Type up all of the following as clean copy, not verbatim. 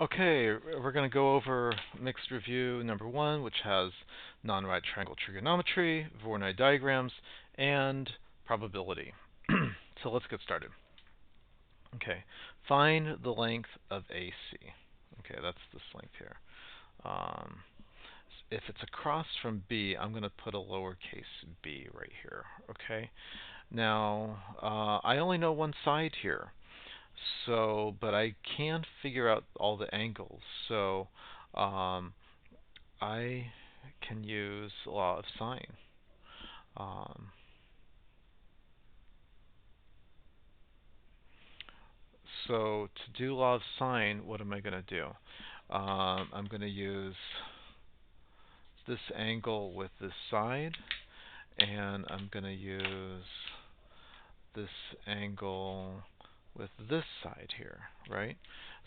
Okay, we're going to go over mixed review number one, which has non-right triangle trigonometry, Voronoi diagrams, and probability. So let's get started. Okay, find the length of AC. Okay, that's this length here. Um, if it's across from B, I'm going to put a lowercase b right here. Okay, now I only know one side here. So, but I can figure out all the angles. So, um, I can use law of sine. Um, so to do law of sine, what am I going to do? I'm going to use this angle with this side, and I'm going to use this angle with this side here, right?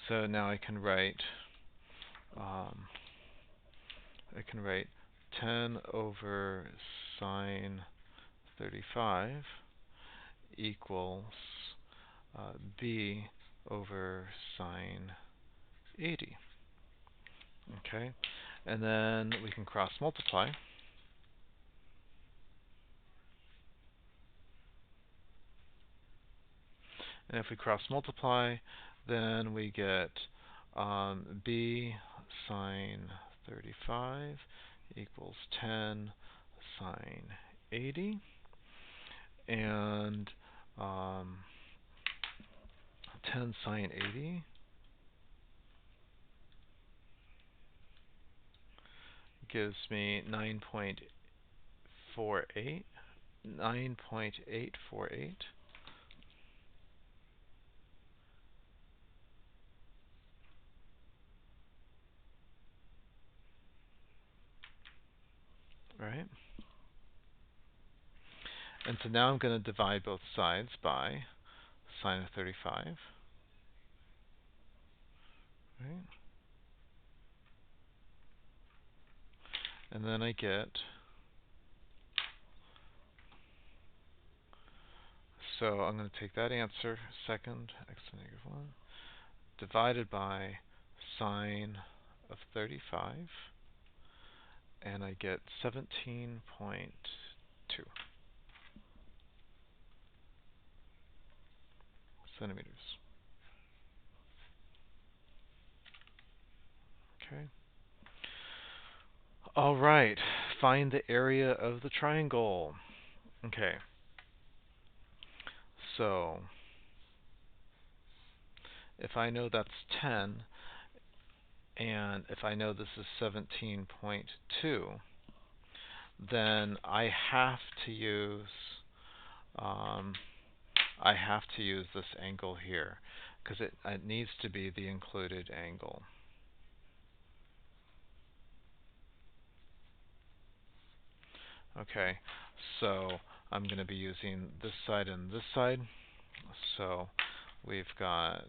So now um, I can write 10 over sine 35 equals b over sine 80. Okay, and then we can cross multiply. And if we cross multiply, then we get b sine 35 equals 10 sine 80. And um, 10 sine 80 gives me 9.48, 9.848. Right? And so now I'm going to divide both sides by sine of 35. Right? And then I get, so I'm going to take that answer, second, x to the negative 1, divided by sine of 35, and I get 17.2 centimeters. Okay. All right. Find the area of the triangle. Okay. So if I know that's 10, and if I know this is 17.2, then um, I have to use this angle here because it needs to be the included angle. Okay, so I'm going to be using this side and this side. So we've got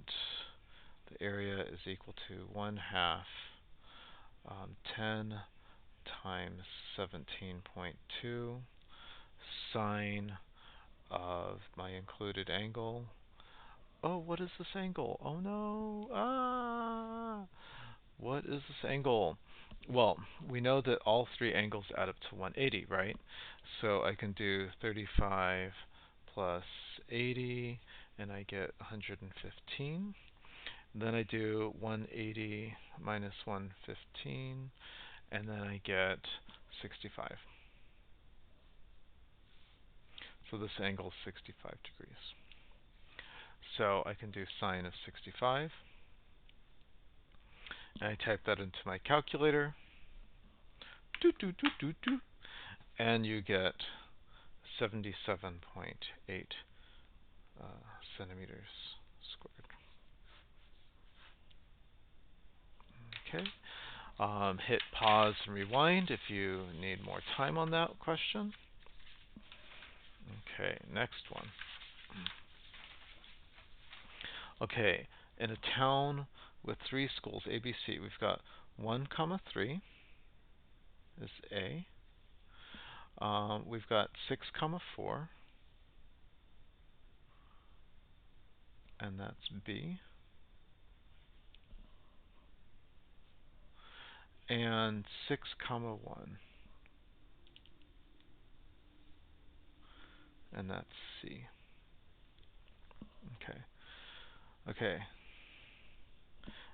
the area is equal to 1/2 10 times 17.2 sine of my included angle. Oh, what is this angle? Oh no! Ah! What is this angle? Well, we know that all three angles add up to 180, right? So I can do 35 plus 80, and I get 115. Then I do 180 minus 115, and then I get 65. So this angle is 65 degrees. So I can do sine of 65, and I type that into my calculator. Doot, doot, doot, doot, doot. And you get 77.8 centimeters squared. Okay. Hit pause and rewind if you need more time on that question. Okay, next one. Okay, in a town with three schools, A, B, C, we've got 1, comma 3 is A. We've got 6, comma 4, and that's B. and 6 comma 1. And that's C. Okay. Okay.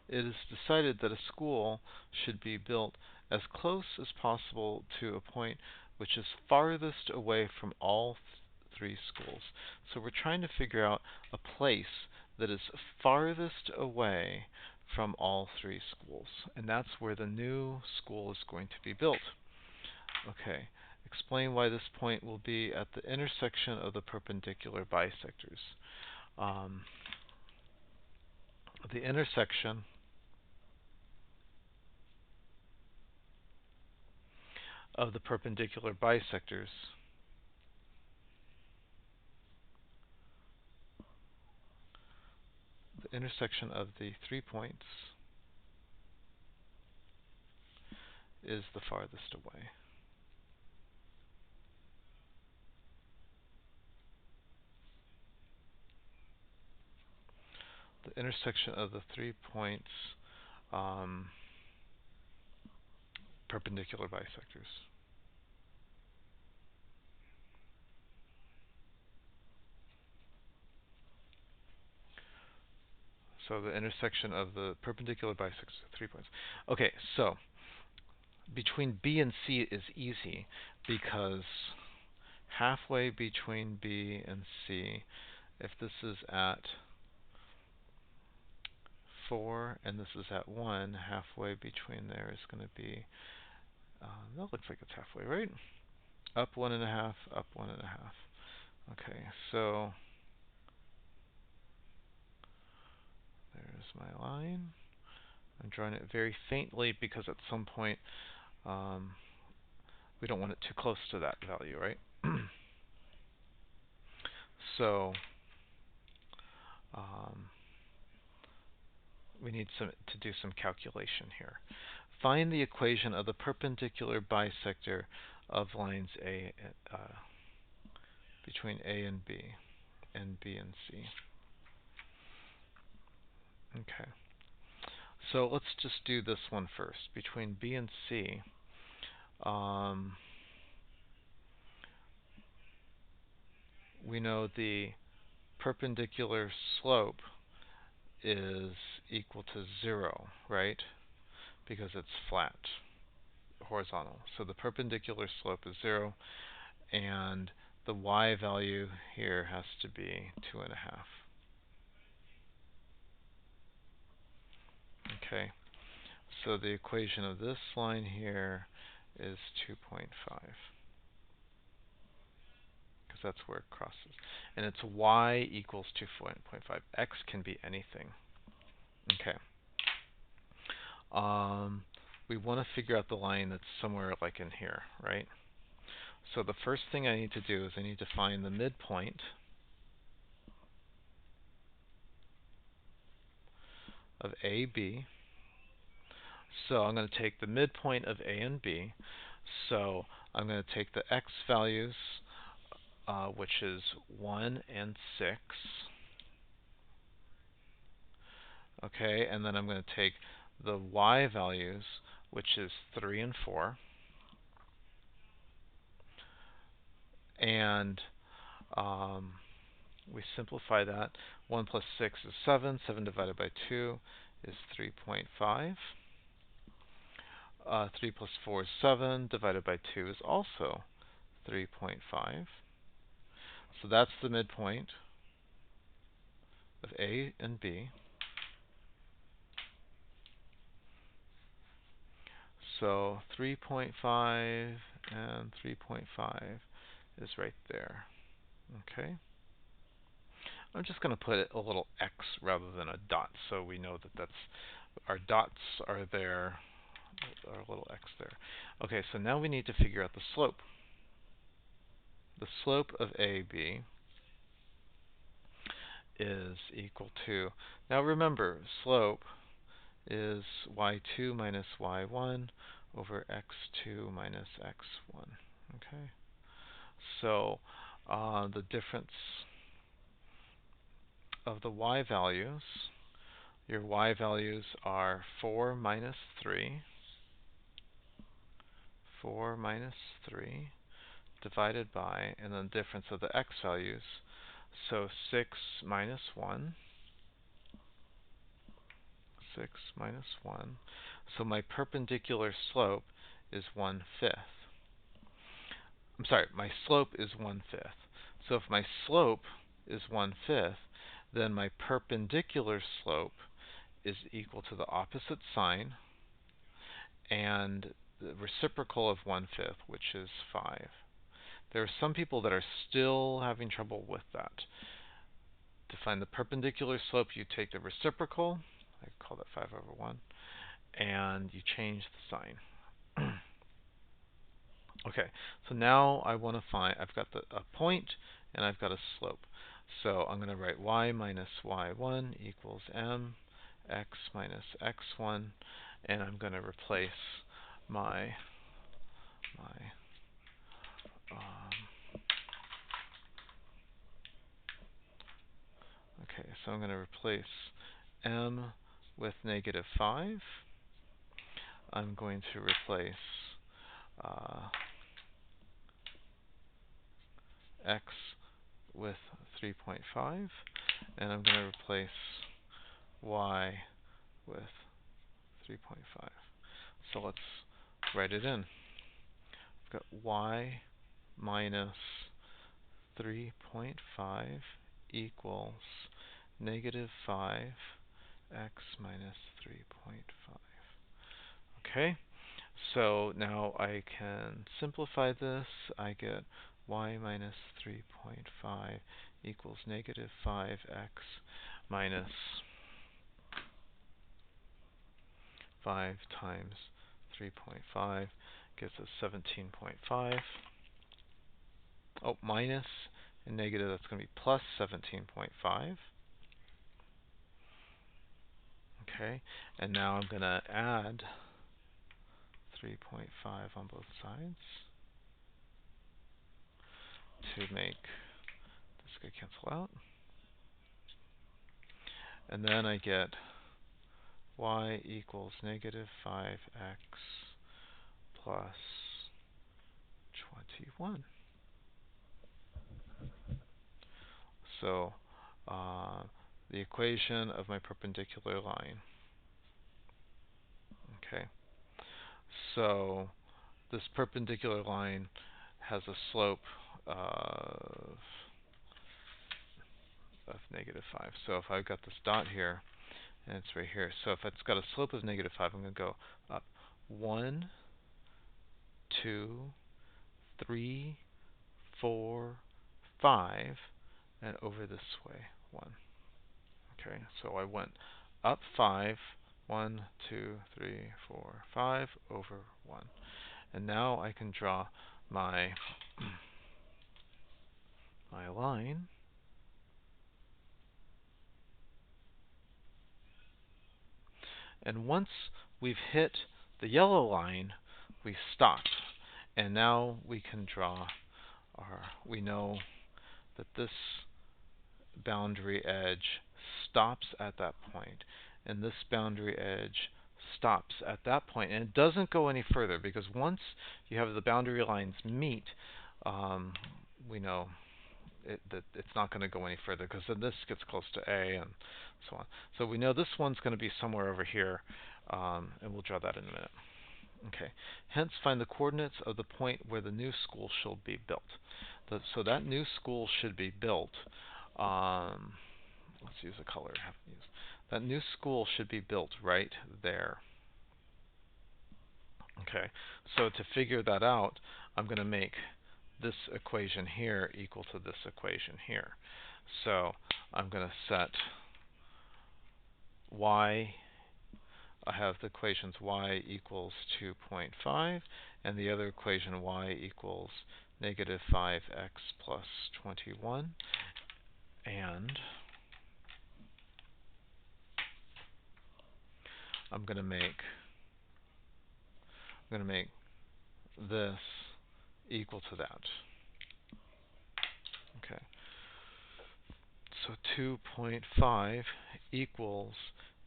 It is decided that a school should be built as close as possible to a point which is farthest away from all three schools. So we're trying to figure out a place that is farthest away from all three schools. And that's where the new school is going to be built. Okay. Explain why this point will be at the intersection of the perpendicular bisectors. The intersection of the perpendicular bisectors the intersection of the 3 points is the farthest away. The intersection of the 3 points perpendicular bisectors. So the intersection of the perpendicular bisectors, 3 points. Okay, so between B and C is easy because halfway between B and C, if this is at 4 and this is at 1, halfway between there is going to be, that looks like it's halfway, right? Up 1.5, up 1.5. Okay, so there's my line. I'm drawing it very faintly because at some point we don't want it too close to that value, right? So we need to do some calculation here. Find the equation of the perpendicular bisector of lines A between A and B and C. Okay. So let's just do this one first. Between B and C, we know the perpendicular slope is equal to 0, right? Because it's flat, horizontal. So the perpendicular slope is 0, and the y value here has to be 2.5. Okay, so the equation of this line here is 2.5, because that's where it crosses. And it's y equals 2.5. X can be anything. Okay. We want to figure out the line that's somewhere like in here, right? So the first thing I need to do is I need to find the midpoint of AB. So I'm going to take the midpoint of A and B. So I'm going to take the x values, which is 1 and 6. Okay, and then I'm going to take the y values, which is 3 and 4. And we simplify that. 1 plus 6 is 7. 7 divided by 2 is 3.5. 3 plus 4 is 7. Divided by 2 is also 3.5. So that's the midpoint of A and B. So 3.5 and 3.5 is right there. Okay. I'm just going to put a little X rather than a dot, so we know that our dots are there, our little X there. Okay, so now we need to figure out the slope. The slope of AB is equal to, now remember, slope is y2 minus y1 over x2 minus x1. Okay, so the difference of the y values, your y values are 4 minus 3, 4 minus 3 divided by, and then the difference of the x values. So 6 minus 1. 6 minus 1. So my perpendicular slope is 1/5. I'm sorry, my slope is 1/5. So if my slope is 1/5, then my perpendicular slope is equal to the opposite sign and the reciprocal of 1/5, which is 5. There are some people that are still having trouble with that. To find the perpendicular slope, you take the reciprocal, I call that 5/1, and you change the sign. Okay, so now I want to find, I've got a point and I've got a slope. So I'm going to write y minus y1 equals m, x minus x1, and I'm going to replace my okay, so I'm going to replace m with -5. I'm going to replace x with 3.5, and I'm going to replace y with 3.5. So let's write it in. I've got y minus 3.5 equals -5 x minus 3.5. Okay, so now I can simplify this. I get y minus 3.5 equals -5x minus 5 times 3.5 gives us 17.5. Oh, minus and negative, that's going to be plus 17.5. Okay, and now I'm going to add 3.5 on both sides to make this guy cancel out. And then I get y equals -5x plus 21. So the equation of my perpendicular line. Okay, so this perpendicular line has a slope of -5. So if I've got this dot here, and it's right here, so if it's got a slope of -5, I'm going to go up 1, 2, 3, 4, 5, and over this way 1. Okay, so I went up 5, 1, 2, 3, 4, 5, over 1. And now I can draw my my line. And once we've hit the yellow line, we stop. And now we can draw we know that this boundary edge stops at that point, and this boundary edge stops at that point, and it doesn't go any further, because once you have the boundary lines meet, we know that it's not going to go any further, because then this gets close to A and so on. So we know this one's going to be somewhere over here, and we'll draw that in a minute. Okay. Hence, find the coordinates of the point where the new school should be built. So that new school should be built. Let's use a color. That new school should be built right there. Okay. So to figure that out, I'm going to make this equation here equal to this equation here. So I'm going to set y. I have the equations y equals 2.5, and the other equation y equals -5x plus 21. And I'm going to make this equal to that. Okay. So 2.5 equals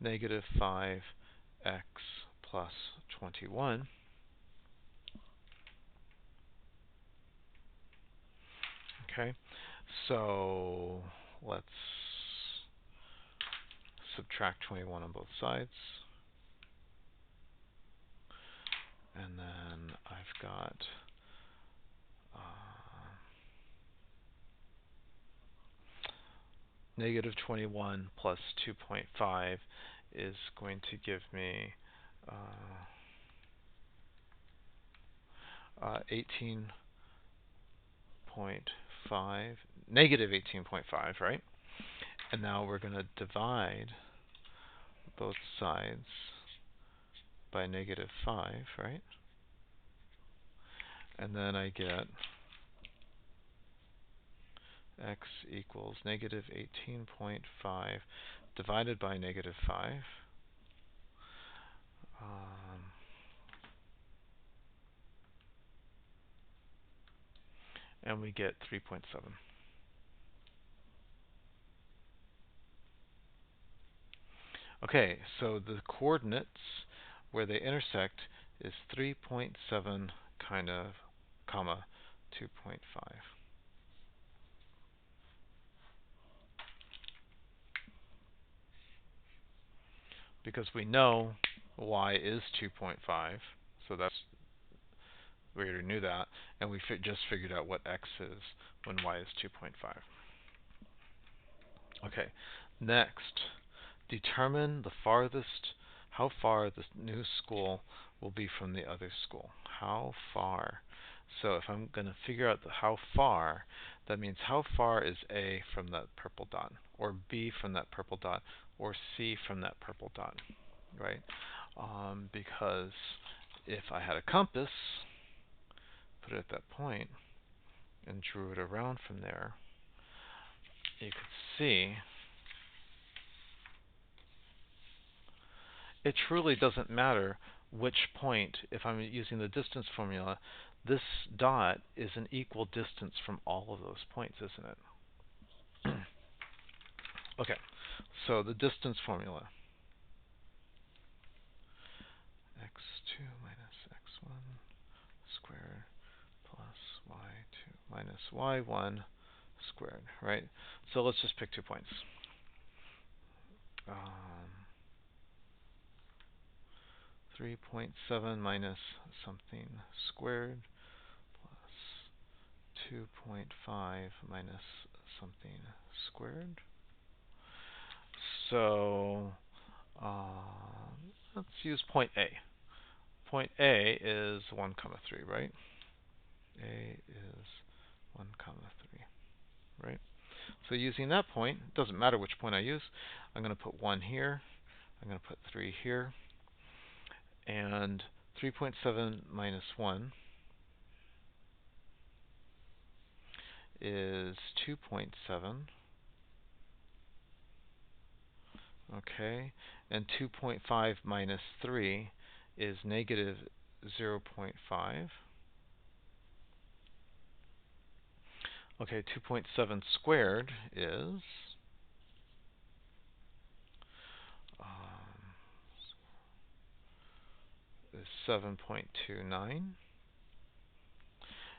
-5x plus 21. Okay, so let's subtract 21 on both sides. And then I've got negative 21 plus 2.5 is going to give me 18.5, negative 18.5, right? And now we're going to divide both sides by negative 5, right? And then I get x equals negative 18.5 divided by negative 5. And we get 3.7. Okay, so the coordinates where they intersect is 3.7 kind of, comma, 2.5. Because we know y is 2.5, so that's, we already knew that, and we just figured out what x is when y is 2.5. Okay, next, determine the farthest, how far the new school will be from the other school. How far? So if I'm going to figure out how far, that means how far is A from that purple dot, or B from that purple dot, or C from that purple dot, right? Because if I had a compass, put it at that point, and drew it around from there, you could see it truly doesn't matter which point. If I'm using the distance formula, this dot is an equal distance from all of those points, isn't it? Okay, so the distance formula. x2 minus x1 squared plus y2 minus y1 squared, right? So let's just pick 2 points. 3.7 minus something squared plus 2.5 minus something squared. So let's use point A. Point A is 1, 3, right? A is 1, 3, right? So using that point, it doesn't matter which point I use. I'm going to put 1 here. I'm going to put 3 here. And 3.7 minus 1 is 2.7. Okay, and 2.5 minus 3 is negative 0.5. Okay, 2.7 squared is 7.29.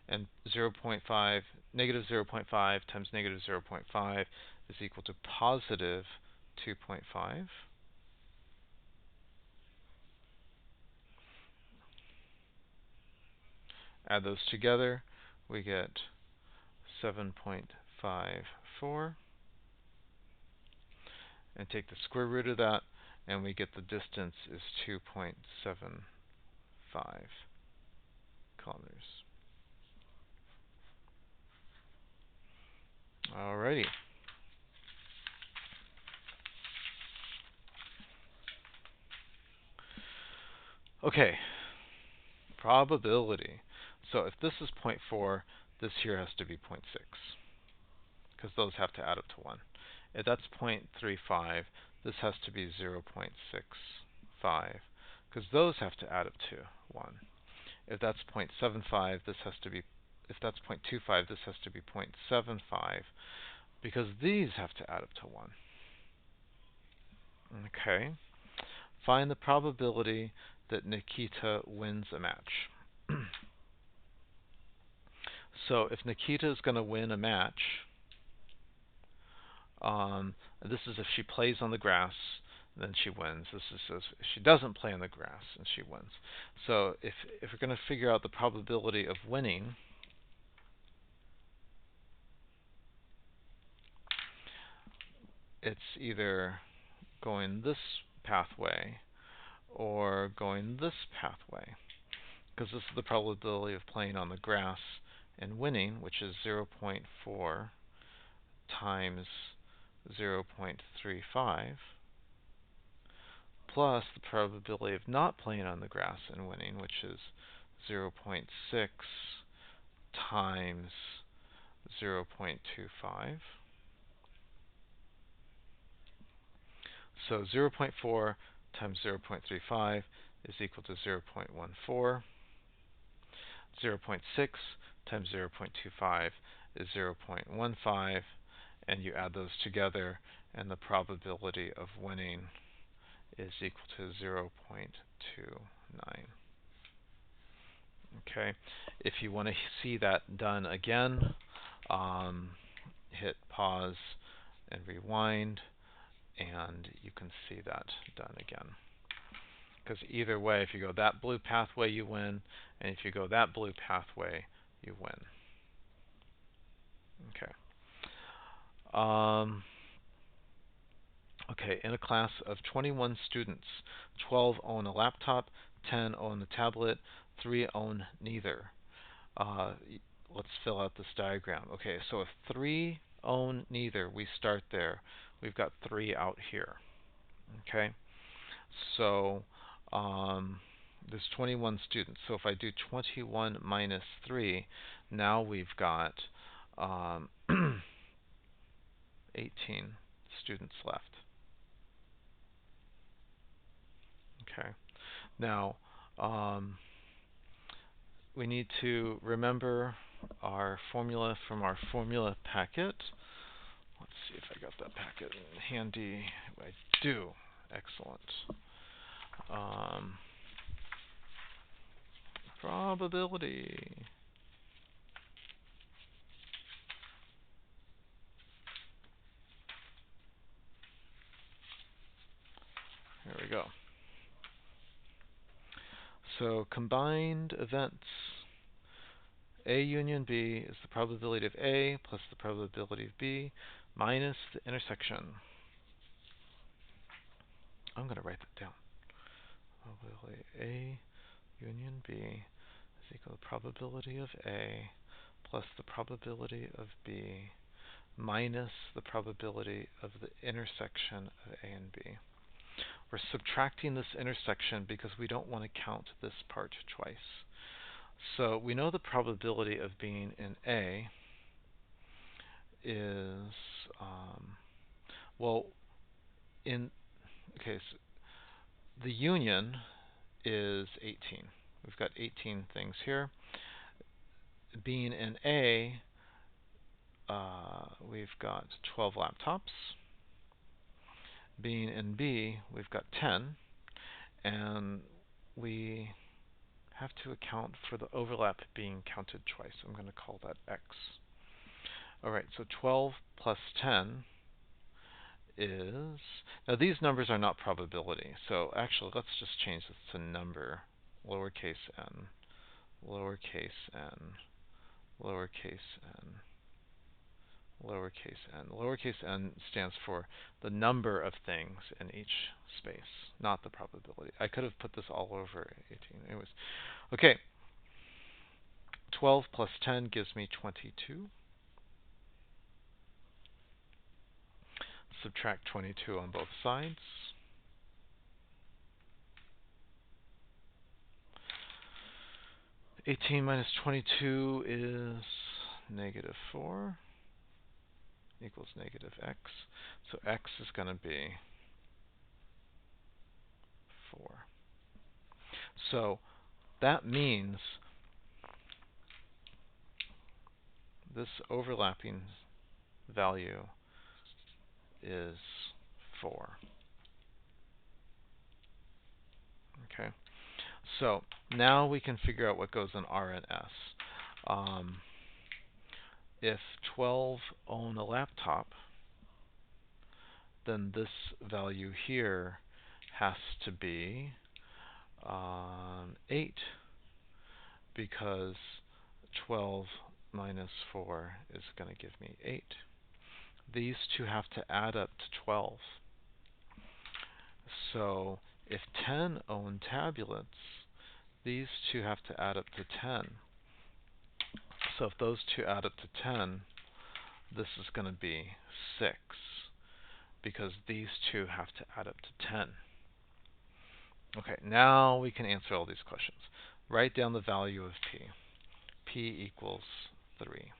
And 0.5, negative 0.5 times negative 0.5 is equal to positive 2.5. Add those together, we get 7.54. And take the square root of that, and we get the distance is 2.75 kilometers. Alrighty. Okay, probability. So if this is 0.4, this here has to be 0.6, because those have to add up to 1. If that's 0.35, this has to be 0.65, because those have to add up to 1. If that's 0.75, this has to be, if that's 0.25, this has to be 0.75, because these have to add up to 1. Okay. Find the probability that Nikita wins a match. So if Nikita is going to win a match, this is if she plays on the grass, then she wins. This is if she doesn't play on the grass, and she wins. So if we're going to figure out the probability of winning, it's either going this pathway or going this pathway, because this is the probability of playing on the grass and winning, which is 0.4 times 0.35, plus the probability of not playing on the grass and winning, which is 0.6 times 0.25. So 0.4 times 0.35 is equal to 0.14. 0.6 times 0.25 is 0.15, and you add those together, and the probability of winning is equal to 0.29. Okay, if you want to see that done again, hit pause and rewind, and you can see that done again. Because either way, if you go that blue pathway, you win, and if you go that blue pathway, you win. Okay. Okay, in a class of 21 students, 12 own a laptop, 10 own a tablet, 3 own neither. Let's fill out this diagram. Okay, so if 3 own neither, we start there. We've got 3 out here. Okay, so there's 21 students. So if I do 21 minus 3, now we've got 18 students left. Okay. Now, we need to remember our formula from our formula packet. Let's see if I got that packet handy. I do. Excellent. Probability. Here we go. So combined events. A union B is the probability of A plus the probability of B minus the intersection. I'm going to write that down. Probability A union B is equal to the probability of A plus the probability of B minus the probability of the intersection of A and B. We're subtracting this intersection because we don't want to count this part twice. So we know the probability of being in A is, so the union is 18. We've got 18 things here. Being in A, we've got 12 laptops. Being in B, we've got 10. And we have to account for the overlap being counted twice. I'm going to call that X. Alright, so 12 plus 10 is... Now these numbers are not probability, so actually let's just change this to number, lowercase n, lowercase n, lowercase n, lowercase n. Lowercase n stands for the number of things in each space, not the probability. I could have put this all over 18. Anyways, okay. 12 plus 10 gives me 22. Subtract 22 on both sides. (18 minus 22 is negative 4 equals negative x. So x is going to be 4. So that means this overlapping value is 4. Okay. So now we can figure out what goes in R and S. if 12 own a laptop, then this value here has to be 8, because 12 minus 4 is going to give me 8. These two have to add up to 12. So if 10 own tablets, these two have to add up to 10. So if those two add up to 10, this is going to be 6, because these two have to add up to 10. Okay, now we can answer all these questions. Write down the value of P. P equals 3.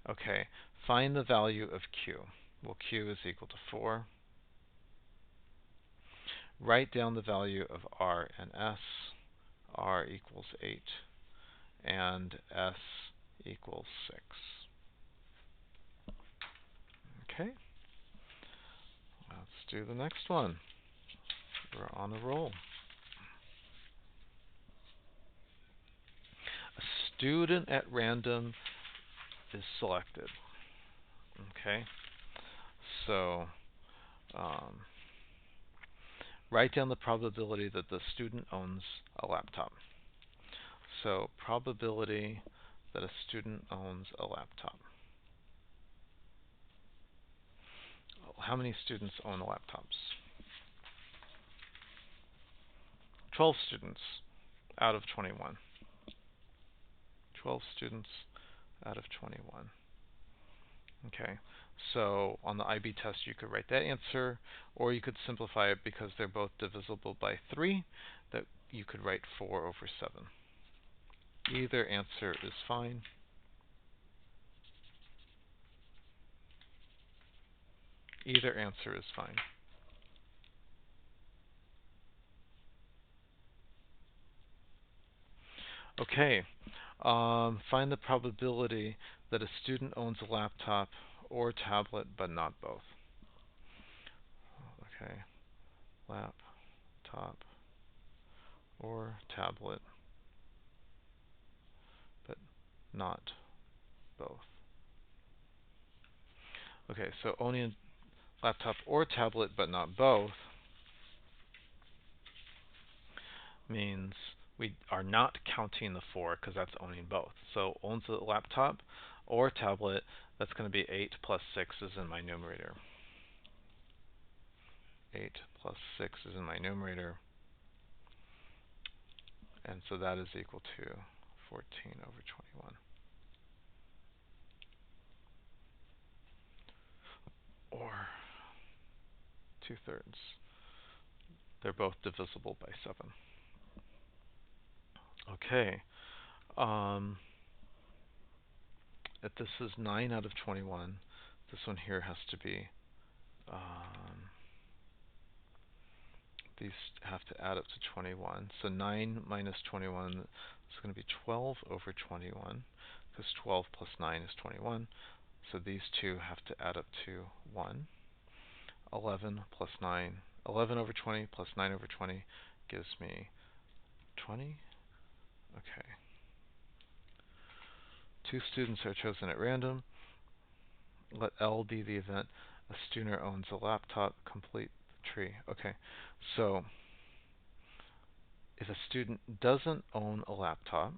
Okay, find the value of Q. Well, Q is equal to 4. Write down the value of R and S. R equals 8, and S equals 6. Okay, let's do the next one. We're on a roll. A student at random is selected. Okay, so write down the probability that the student owns a laptop. So probability that a student owns a laptop. How many students own laptops? 12 students out of 21. 12 students out of 21. Okay, so on the IB test you could write that answer, or you could simplify it because they're both divisible by 3, that you could write 4 over 7. Either answer is fine. Either answer is fine. Okay, find the probability that a student owns a laptop or tablet, but not both. Okay, laptop or tablet, but not both. Okay, so owning a laptop or tablet, but not both, means we are not counting the 4, because that's owning both. So owns a laptop or tablet, that's going to be 8 plus 6 is in my numerator. 8 plus 6 is in my numerator. And so that is equal to 14 over 21. Or 2/3. They're both divisible by 7. Okay. If this is 9 out of 21, this one here has to be, these have to add up to 21. So 9 minus 21 is going to be 12 over 21, because 12 plus 9 is 21. So these two have to add up to 1. 11 plus 9, 11 over 20 plus 9 over 20 gives me 20. Okay. 2 students are chosen at random. Let L be the event a student owns a laptop. Complete the tree. Okay, so if a student doesn't own a laptop,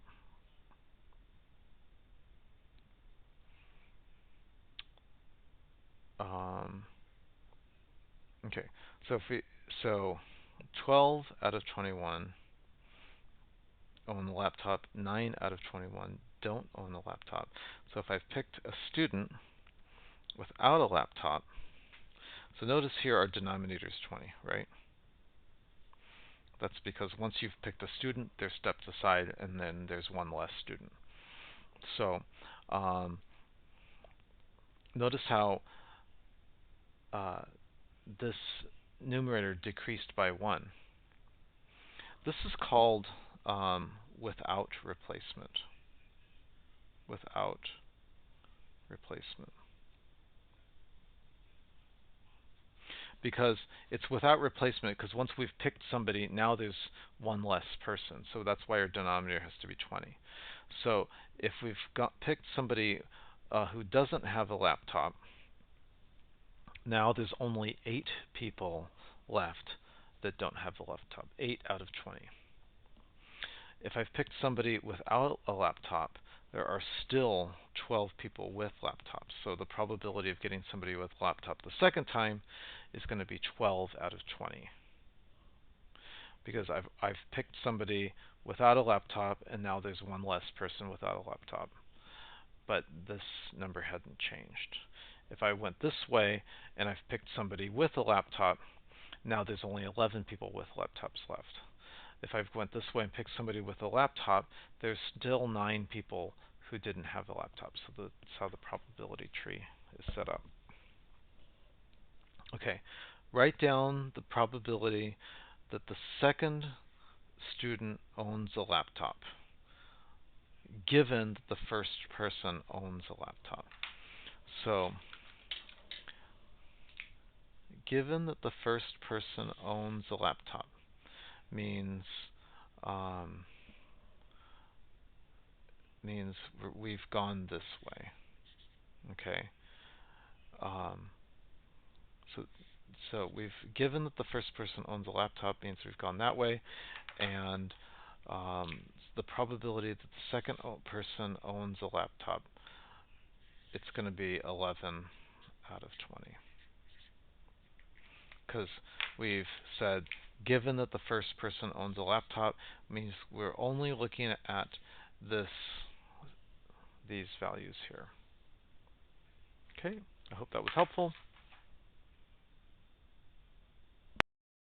okay, so 12 out of 21 own the laptop, 9 out of 21 don't own the laptop. So if I've picked a student without a laptop, so notice here our denominator is 20, right? That's because once you've picked a student, they're stepped aside, and then there's one less student. So notice how this numerator decreased by 1. This is called without replacement. Without replacement. Because it's without replacement, because once we've picked somebody, now there's one less person. So that's why our denominator has to be 20. So if we've picked somebody who doesn't have a laptop, now there's only 8 people left that don't have a laptop. 8 out of 20. If I've picked somebody without a laptop, there are still 12 people with laptops. So the probability of getting somebody with a laptop the second time is going to be 12 out of 20. Because I've picked somebody without a laptop, and now there's one less person without a laptop. But this number hadn't changed. If I went this way and I've picked somebody with a laptop, now there's only 11 people with laptops left. If I went this way and picked somebody with a laptop, there's still 9 people who didn't have a laptop. So that's how the probability tree is set up. Okay, write down the probability that the second student owns a laptop, given that the first person owns a laptop. So, given that the first person owns a laptop means we've gone this way. Okay. So we've given that the first person owns a laptop means we've gone that way, and the probability that the second person owns a laptop, it's going to be 11 out of 20. Because we've said given that the first person owns a laptop means we're only looking at these values here. Okay, I hope that was helpful.